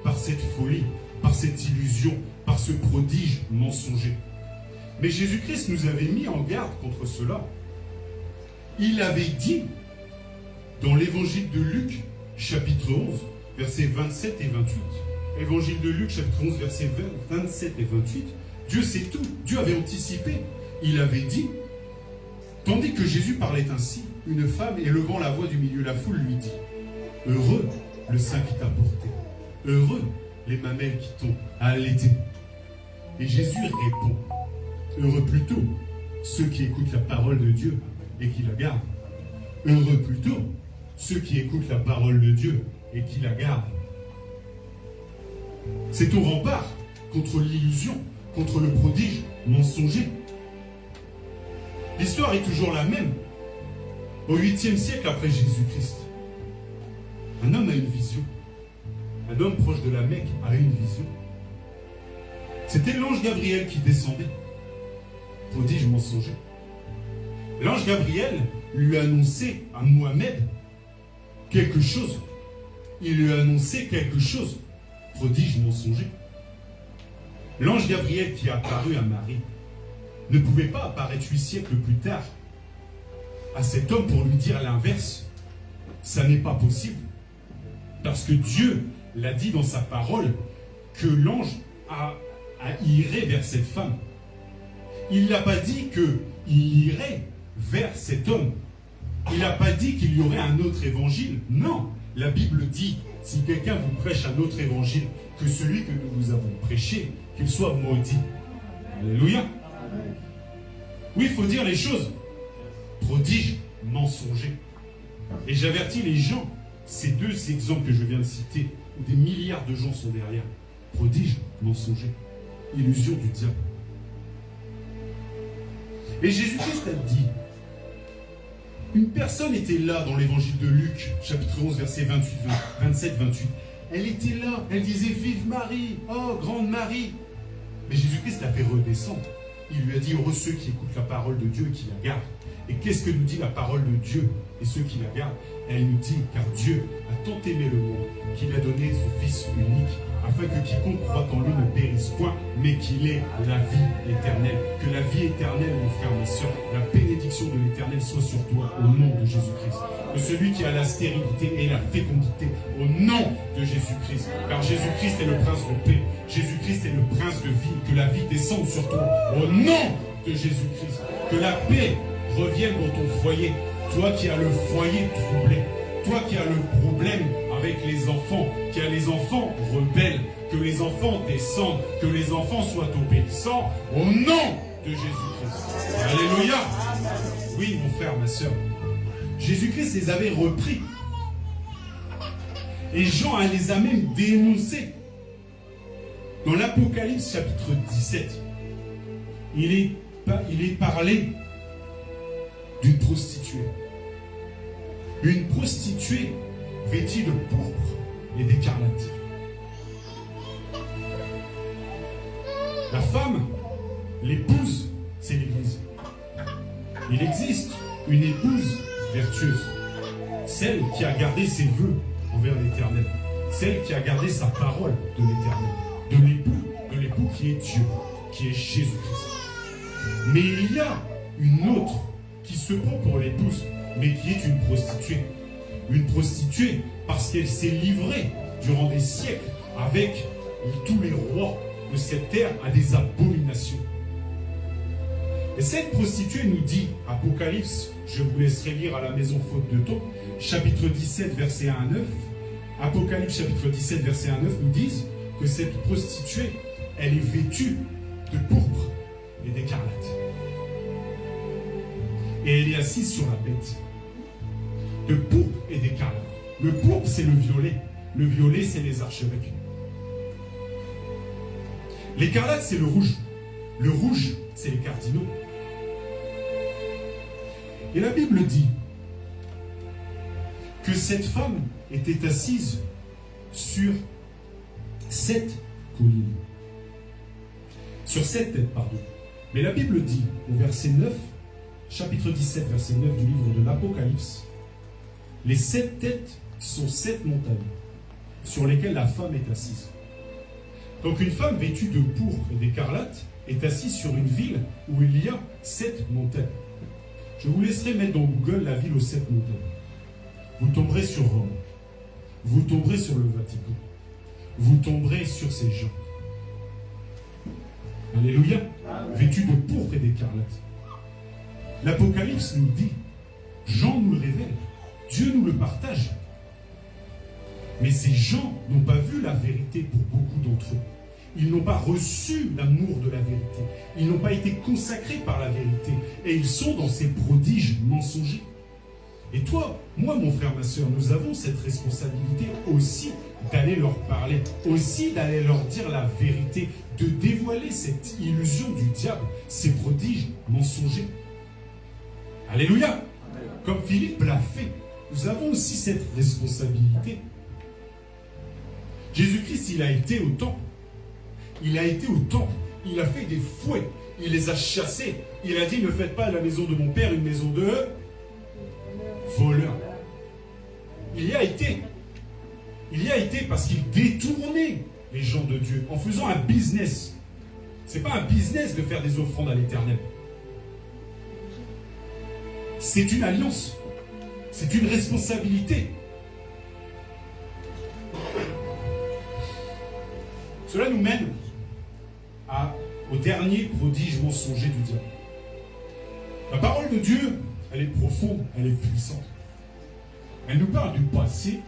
par cette folie, par cette illusion, par ce prodige mensonger. Mais Jésus-Christ nous avait mis en garde contre cela. Il avait dit, dans l'évangile de Luc, chapitre 11, versets 27 et 28, évangile de Luc, chapitre 11, versets 27 et 28, Dieu sait tout, Dieu avait anticipé. Il avait dit, tandis que Jésus parlait ainsi, une femme, élevant la voix du milieu de la foule, lui dit, « Heureux le saint qui t'a porté, heureux les mamelles qui t'ont allaité. Et Jésus répond, heureux plutôt ceux qui écoutent la parole de Dieu et qui la gardent. Heureux plutôt ceux qui écoutent la parole de Dieu et qui la gardent. C'est au rempart contre l'illusion, contre le prodige mensonger. L'histoire est toujours la même. Au 8e siècle après Jésus-Christ, un homme a une vision. Un homme proche de la Mecque a une vision. C'était l'ange Gabriel qui descendait. Prodige mensonger. L'ange Gabriel lui a annoncé à Mohamed quelque chose. Il lui a annoncé quelque chose. Prodige mensonger. L'ange Gabriel qui est apparu à Marie ne pouvait pas apparaître 8 siècles plus tard à cet homme pour lui dire l'inverse. Ça n'est pas possible. Parce que Dieu l'a dit dans sa parole que l'ange irait vers cette femme. Il n'a pas dit qu'il irait vers cet homme. Il n'a pas dit qu'il y aurait un autre évangile. Non, la Bible dit, si quelqu'un vous prêche un autre évangile que celui que nous vous avons prêché, qu'il soit maudit. Alléluia. Oui, il faut dire les choses. Prodige, mensonger. Et j'avertis les gens, ces deux exemples que je viens de citer, où des milliards de gens sont derrière. Prodige, mensonger. Illusion du diable. Et Jésus-Christ a dit, une personne était là dans l'évangile de Luc, chapitre 11, versets 27-28. Elle était là, elle disait, vive Marie, oh, grande Marie. Mais Jésus-Christ l'a fait redescendre. Il lui a dit, heureux ceux qui écoutent la parole de Dieu et qui la gardent. Et qu'est-ce que nous dit la parole de Dieu et ceux qui la gardent? Elle nous dit, car Dieu a tant aimé le monde qu'il a donné son Fils unique, afin que quiconque croit en lui ne périsse point, mais qu'il ait la vie éternelle. Que la vie éternelle, mon frère, ma soeur, la bénédiction de l'éternel soit sur toi, au nom de Jésus-Christ. Que celui qui a la stérilité et la fécondité, au nom de Jésus-Christ. Car Jésus-Christ est le prince de paix. Jésus-Christ est le prince de vie. Que la vie descende sur toi, au nom de Jésus-Christ. Que la paix revienne dans ton foyer. Toi qui as le foyer troublé. Toi qui as le problème avec les enfants, qui as les enfants rebelles, que les enfants descendent, que les enfants soient obéissants, au nom de Jésus-Christ. Alléluia. Oui, mon frère, ma soeur. Jésus-Christ les avait repris. Et Jean les a même dénoncés. Dans l'Apocalypse chapitre 17, il est parlé d'une prostituée. Une prostituée vêtue de pourpre et d'écarlate. La femme, l'épouse, c'est l'Église. Il existe une épouse vertueuse, celle qui a gardé ses vœux envers l'Éternel, celle qui a gardé sa parole de l'Éternel, de l'époux qui est Dieu, qui est Jésus-Christ. Mais il y a une autre qui se prend pour l'épouse, mais qui est une prostituée. Une prostituée parce qu'elle s'est livrée durant des siècles avec tous les rois de cette terre à des abominations. Et cette prostituée nous dit, Apocalypse, je vous laisserai lire à la maison faute de temps, chapitre 17, verset 1 à 9, Apocalypse chapitre 17, verset 1 à 9 nous disent que cette prostituée, elle est vêtue de pourpre et d'écarlate. Et elle est assise sur la bête. De pourpre et d'écarlate. Le pourpre, c'est le violet. Le violet, c'est les archevêques. L'écarlate, c'est le rouge. Le rouge, c'est les cardinaux. Et la Bible dit que cette femme était assise sur 7 collines. Sur 7 têtes, pardon. Mais la Bible dit, au verset 9, chapitre 17, verset 9 du livre de l'Apocalypse, les 7 têtes sont 7 montagnes sur lesquelles la femme est assise. Donc une femme vêtue de pourpre et d'écarlate est assise sur une ville où il y a 7 montagnes. Je vous laisserai mettre dans Google la ville aux 7 montagnes. Vous tomberez sur Rome. Vous tomberez sur le Vatican. Vous tomberez sur ces gens. Alléluia. Vêtus de pourpre et d'écarlate. L'Apocalypse nous dit, Jean nous le révèle, Dieu nous le partage. Mais ces gens n'ont pas vu la vérité pour beaucoup d'entre eux. Ils n'ont pas reçu l'amour de la vérité. Ils n'ont pas été consacrés par la vérité. Et ils sont dans ces prodiges mensongers. Et toi, moi, mon frère, ma soeur, nous avons cette responsabilité aussi d'aller leur parler, aussi d'aller leur dire la vérité, de dévoiler cette illusion du diable, ces prodiges mensongers. Alléluia! Comme Philippe l'a fait, nous avons aussi cette responsabilité. Jésus-Christ, il a été au temple. Il a été au temple. Il a fait des fouets. Il les a chassés. Il a dit, ne faites pas la maison de mon père une maison de voleurs. Il y a été. Il y a été parce qu'il détournait les gens de Dieu en faisant un business. Ce n'est pas un business de faire des offrandes à l'Éternel. C'est une alliance. C'est une responsabilité. Cela nous mène au dernier prodige mensonger du diable. La parole de Dieu, elle est profonde, elle est puissante. Elle nous parle du passé,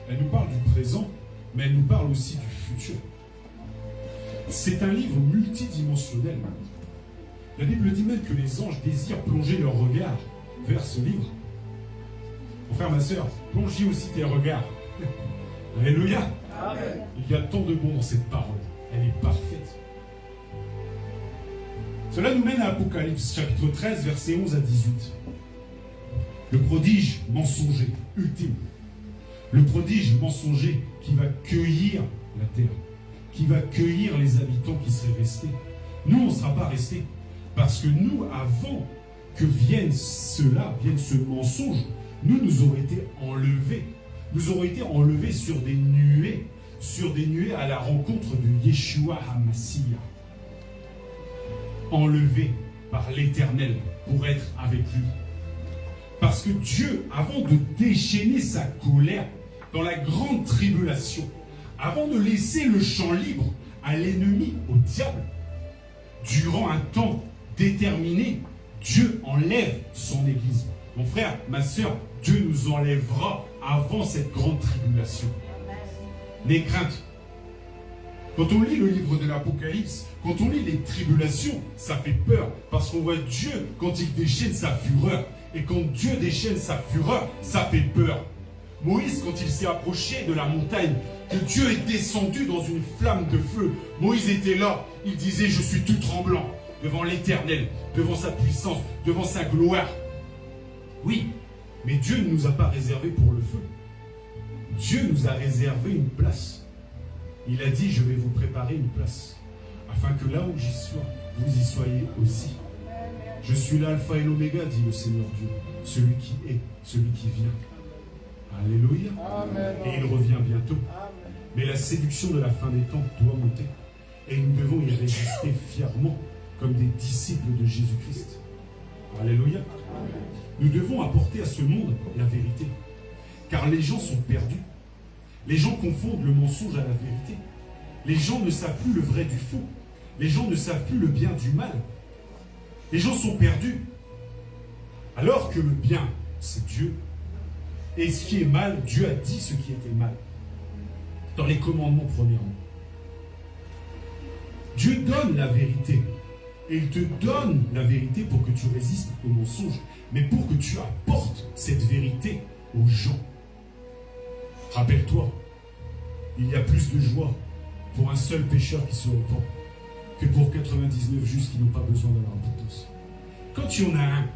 elle nous parle du présent, mais elle nous parle aussi du futur. C'est un livre multidimensionnel. La Bible dit même que les anges désirent plonger leur regard vers ce livre. Mon frère, ma soeur, plonge aussi tes regards. Alléluia. Amen. Il y a tant de bon dans cette parole. Elle est parfaite. Cela nous mène à Apocalypse, chapitre 13, versets 11 à 18. Le prodige mensonger ultime. Le prodige mensonger qui va cueillir la terre, qui va cueillir les habitants qui seraient restés. Nous, on ne sera pas restés. Parce que nous, avant que vienne cela, vienne ce mensonge, nous aurions été enlevés. Nous aurions été enlevés sur des nuées à la rencontre de Yeshua HaMashiach. Enlevés par l'Éternel pour être avec lui. Parce que Dieu, avant de déchaîner sa colère dans la grande tribulation, avant de laisser le champ libre à l'ennemi, au diable, durant un temps déterminé, Dieu enlève son Église. Mon frère, ma soeur, Dieu nous enlèvera avant cette grande tribulation. Les craintes. Quand on lit le livre de l'Apocalypse, quand on lit les tribulations, ça fait peur. Parce qu'on voit Dieu quand il déchaîne sa fureur. Et quand Dieu déchaîne sa fureur, ça fait peur. Moïse, quand il s'est approché de la montagne, que Dieu est descendu dans une flamme de feu, Moïse était là. Il disait, je suis tout tremblant devant l'Éternel, devant sa puissance, devant sa gloire. Oui, mais Dieu ne nous a pas réservé pour le feu. Dieu nous a réservé une place. Il a dit, je vais vous préparer une place, afin que là où j'y sois, vous y soyez aussi. Je suis l'alpha et l'oméga, dit le Seigneur Dieu, celui qui est, celui qui vient. Alléluia. Amen. Et il revient bientôt. Amen. Mais la séduction de la fin des temps doit monter. Et nous devons y résister fièrement, comme des disciples de Jésus-Christ. Alléluia. Amen. Nous devons apporter à ce monde la vérité. Car les gens sont perdus. Les gens confondent le mensonge à la vérité. Les gens ne savent plus le vrai du faux. Les gens ne savent plus le bien du mal. Les gens sont perdus. Alors que le bien, c'est Dieu. Et ce qui est mal, Dieu a dit ce qui était mal. Dans les commandements, premièrement. Dieu donne la vérité. Et il te donne la vérité pour que tu résistes au mensonge. Mais pour que tu apportes cette vérité aux gens. Rappelle-toi, il y a plus de joie pour un seul pécheur qui se repent que pour 99 justes qui n'ont pas besoin de la repentance. Quand il y en a un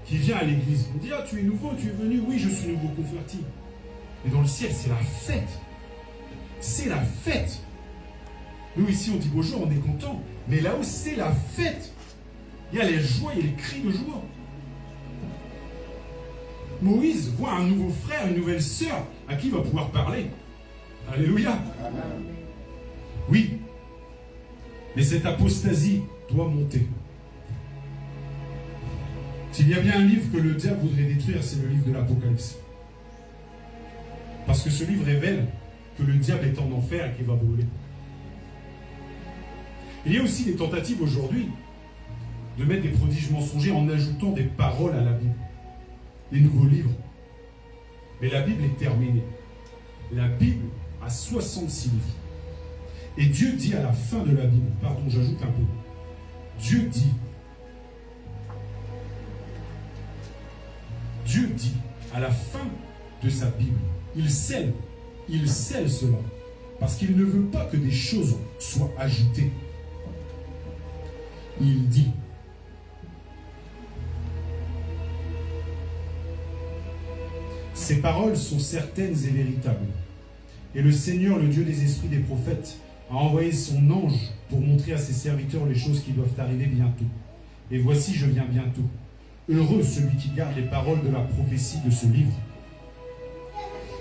qui vient à l'église, on dit, ah, tu es nouveau, tu es venu, oui, je suis nouveau converti. Mais dans le ciel, c'est la fête. C'est la fête. Nous, ici, on dit bonjour, on est content. Mais là-haut, c'est la fête. Il y a les joies, il y a les cris de joie. Moïse voit un nouveau frère, une nouvelle sœur à qui il va pouvoir parler. Alléluia. Amen. Oui. Mais cette apostasie doit monter. S'il y a bien un livre que le diable voudrait détruire, c'est le livre de l'Apocalypse. Parce que ce livre révèle que le diable est en enfer et qu'il va brûler. Il y a aussi des tentatives aujourd'hui de mettre des prodiges mensongers en ajoutant des paroles à la Bible. Des nouveaux livres. Mais la Bible est terminée. La Bible a 66 livres. Et Dieu dit à la fin de la Bible, pardon, j'ajoute un peu, Dieu dit à la fin de sa Bible, il scelle cela, parce qu'il ne veut pas que des choses soient ajoutées. Il dit, ces paroles sont certaines et véritables. Et le Seigneur, le Dieu des esprits des prophètes, a envoyé son ange pour montrer à ses serviteurs les choses qui doivent arriver bientôt. Et voici, je viens bientôt. Heureux celui qui garde les paroles de la prophétie de ce livre.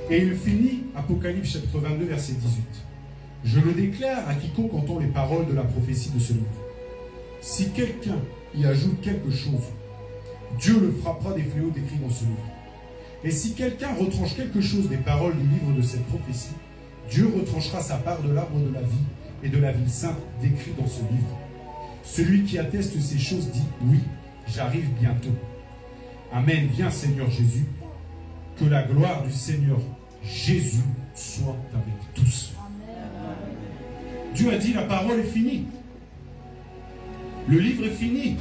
Et il finit, Apocalypse chapitre 22, verset 18. Je le déclare à quiconque entend les paroles de la prophétie de ce livre. Si quelqu'un y ajoute quelque chose, Dieu le frappera des fléaux décrits dans ce livre. Et si quelqu'un retranche quelque chose des paroles du livre de cette prophétie, Dieu retranchera sa part de l'arbre de la vie et de la ville sainte décrit dans ce livre. Celui qui atteste ces choses dit « Oui, j'arrive bientôt. » Amen. Viens Seigneur Jésus. Que la gloire du Seigneur Jésus soit avec tous. Dieu a dit la parole est finie. Le livre est fini.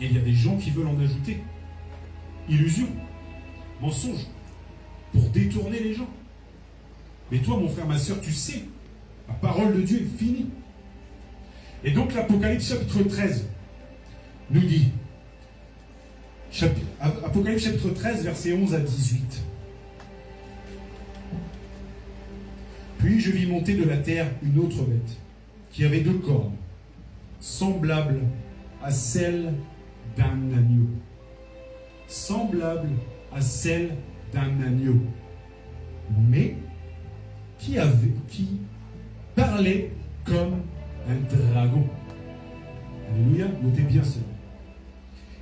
Et il y a des gens qui veulent en ajouter. Illusion, mensonge, pour détourner les gens. Mais toi, mon frère, ma soeur, tu sais, la parole de Dieu est finie. Et donc l'Apocalypse chapitre 13 nous dit, Apocalypse chapitre 13, versets 11 à 18. Puis je vis monter de la terre une autre bête, qui avait 2 cornes, semblables à celles d'un agneau. Semblable à celle d'un agneau. Mais qui parlait comme un dragon. Alléluia, notez bien cela.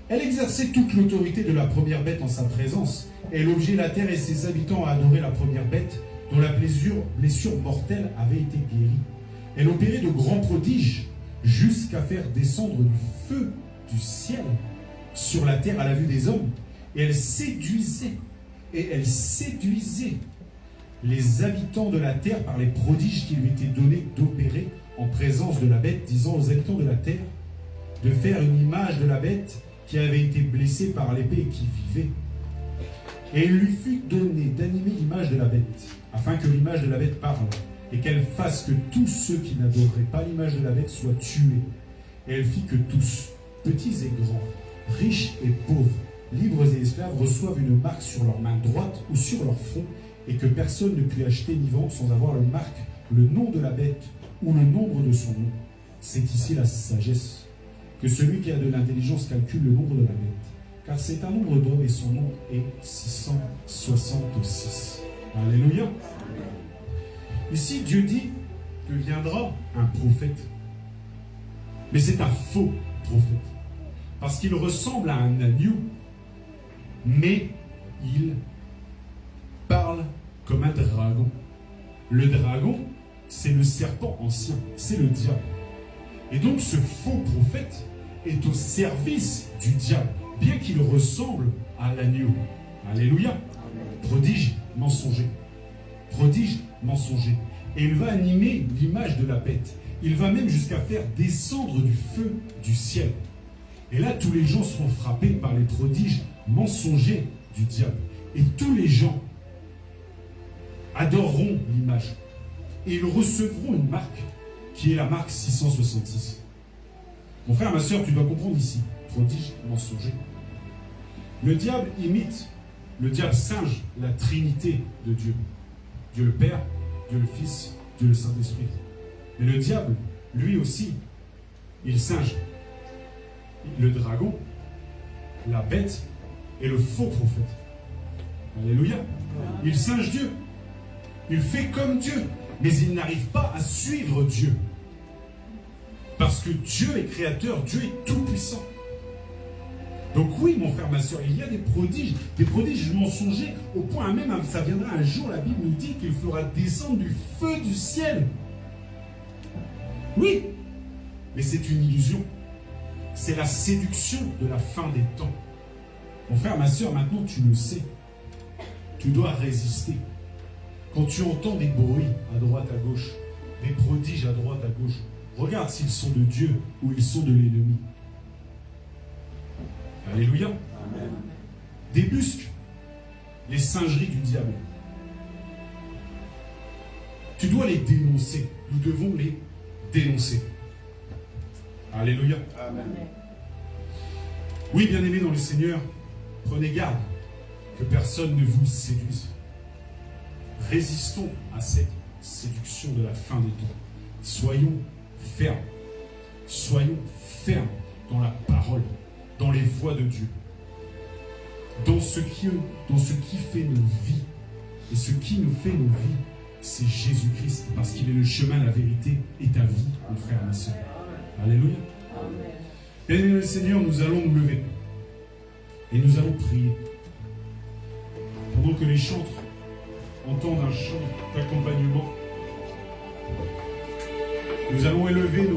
Elle exerçait toute l'autorité de la première bête en sa présence, et elle obligeait la terre et ses habitants à adorer la première bête, dont la blessure mortelle avait été guérie. Elle opérait de grands prodiges, jusqu'à faire descendre du feu du ciel sur la terre à la vue des hommes, et elle séduisait les habitants de la terre par les prodiges qui lui étaient donnés d'opérer en présence de la bête, disant aux habitants de la terre de faire une image de la bête qui avait été blessée par l'épée et qui vivait. Et il lui fut donné d'animer l'image de la bête, afin que l'image de la bête parle, et qu'elle fasse que tous ceux qui n'adoreraient pas l'image de la bête soient tués. Et elle fit que tous, petits et grands, riches et pauvres, libres et esclaves, reçoivent une marque sur leur main droite ou sur leur front, et que personne ne put acheter ni vendre sans avoir le marque, le nom de la bête ou le nombre de son nom. C'est ici la sagesse. Que celui qui a de l'intelligence calcule le nombre de la bête, car c'est un nombre d'hommes et son nom est 666. Alléluia. Ici, Dieu dit que viendra un prophète. Mais c'est un faux prophète. Parce qu'il ressemble à un agneau, mais il parle comme un dragon. Le dragon, c'est le serpent ancien, c'est le diable. Et donc ce faux prophète est au service du diable, bien qu'il ressemble à l'agneau. Alléluia. Prodige mensonger. Prodige mensonger. Et il va animer l'image de la bête. Il va même jusqu'à faire descendre du feu du ciel. Et là, tous les gens seront frappés par les prodiges mensongers du diable. Et tous les gens adoreront l'image. Et ils recevront une marque, qui est la marque 666. Mon frère, ma soeur, tu dois comprendre ici. Prodige mensonger. Le diable imite, le diable singe la Trinité de Dieu. Dieu le Père, Dieu le Fils, Dieu le Saint-Esprit. Mais le diable, lui aussi, il singe le dragon, la bête et le faux prophète. Alléluia. Il singe Dieu. Il fait comme Dieu. Mais il n'arrive pas à suivre Dieu. Parce que Dieu est créateur, Dieu est tout-puissant. Donc oui, mon frère, ma soeur, il y a des prodiges mensongers, au point même, ça viendra un jour, la Bible nous dit qu'il fera descendre du feu du ciel. Oui, mais c'est une illusion. C'est la séduction de la fin des temps. Mon frère, ma soeur, maintenant tu le sais. Tu dois résister. Quand tu entends des bruits à droite, à gauche, des prodiges à droite, à gauche, regarde s'ils sont de Dieu ou ils sont de l'ennemi. Alléluia. Amen. Débusque les singeries du diable. Tu dois les dénoncer. Nous devons les dénoncer. Alléluia. Amen. Oui, bien-aimés dans le Seigneur, prenez garde que personne ne vous séduise. Résistons à cette séduction de la fin des temps. Soyons fermes. Soyons fermes dans la parole, dans les voies de Dieu. Dans ce qui fait nos vies. Et ce qui nous fait nos vies, c'est Jésus-Christ, parce qu'il est le chemin, la vérité et ta vie, mon frère et ma soeur. Alléluia. Bien-aimés dans le Seigneur, nous allons nous lever. Et nous allons prier. Pendant que les chantres entendent un chant d'accompagnement, nous allons élever nos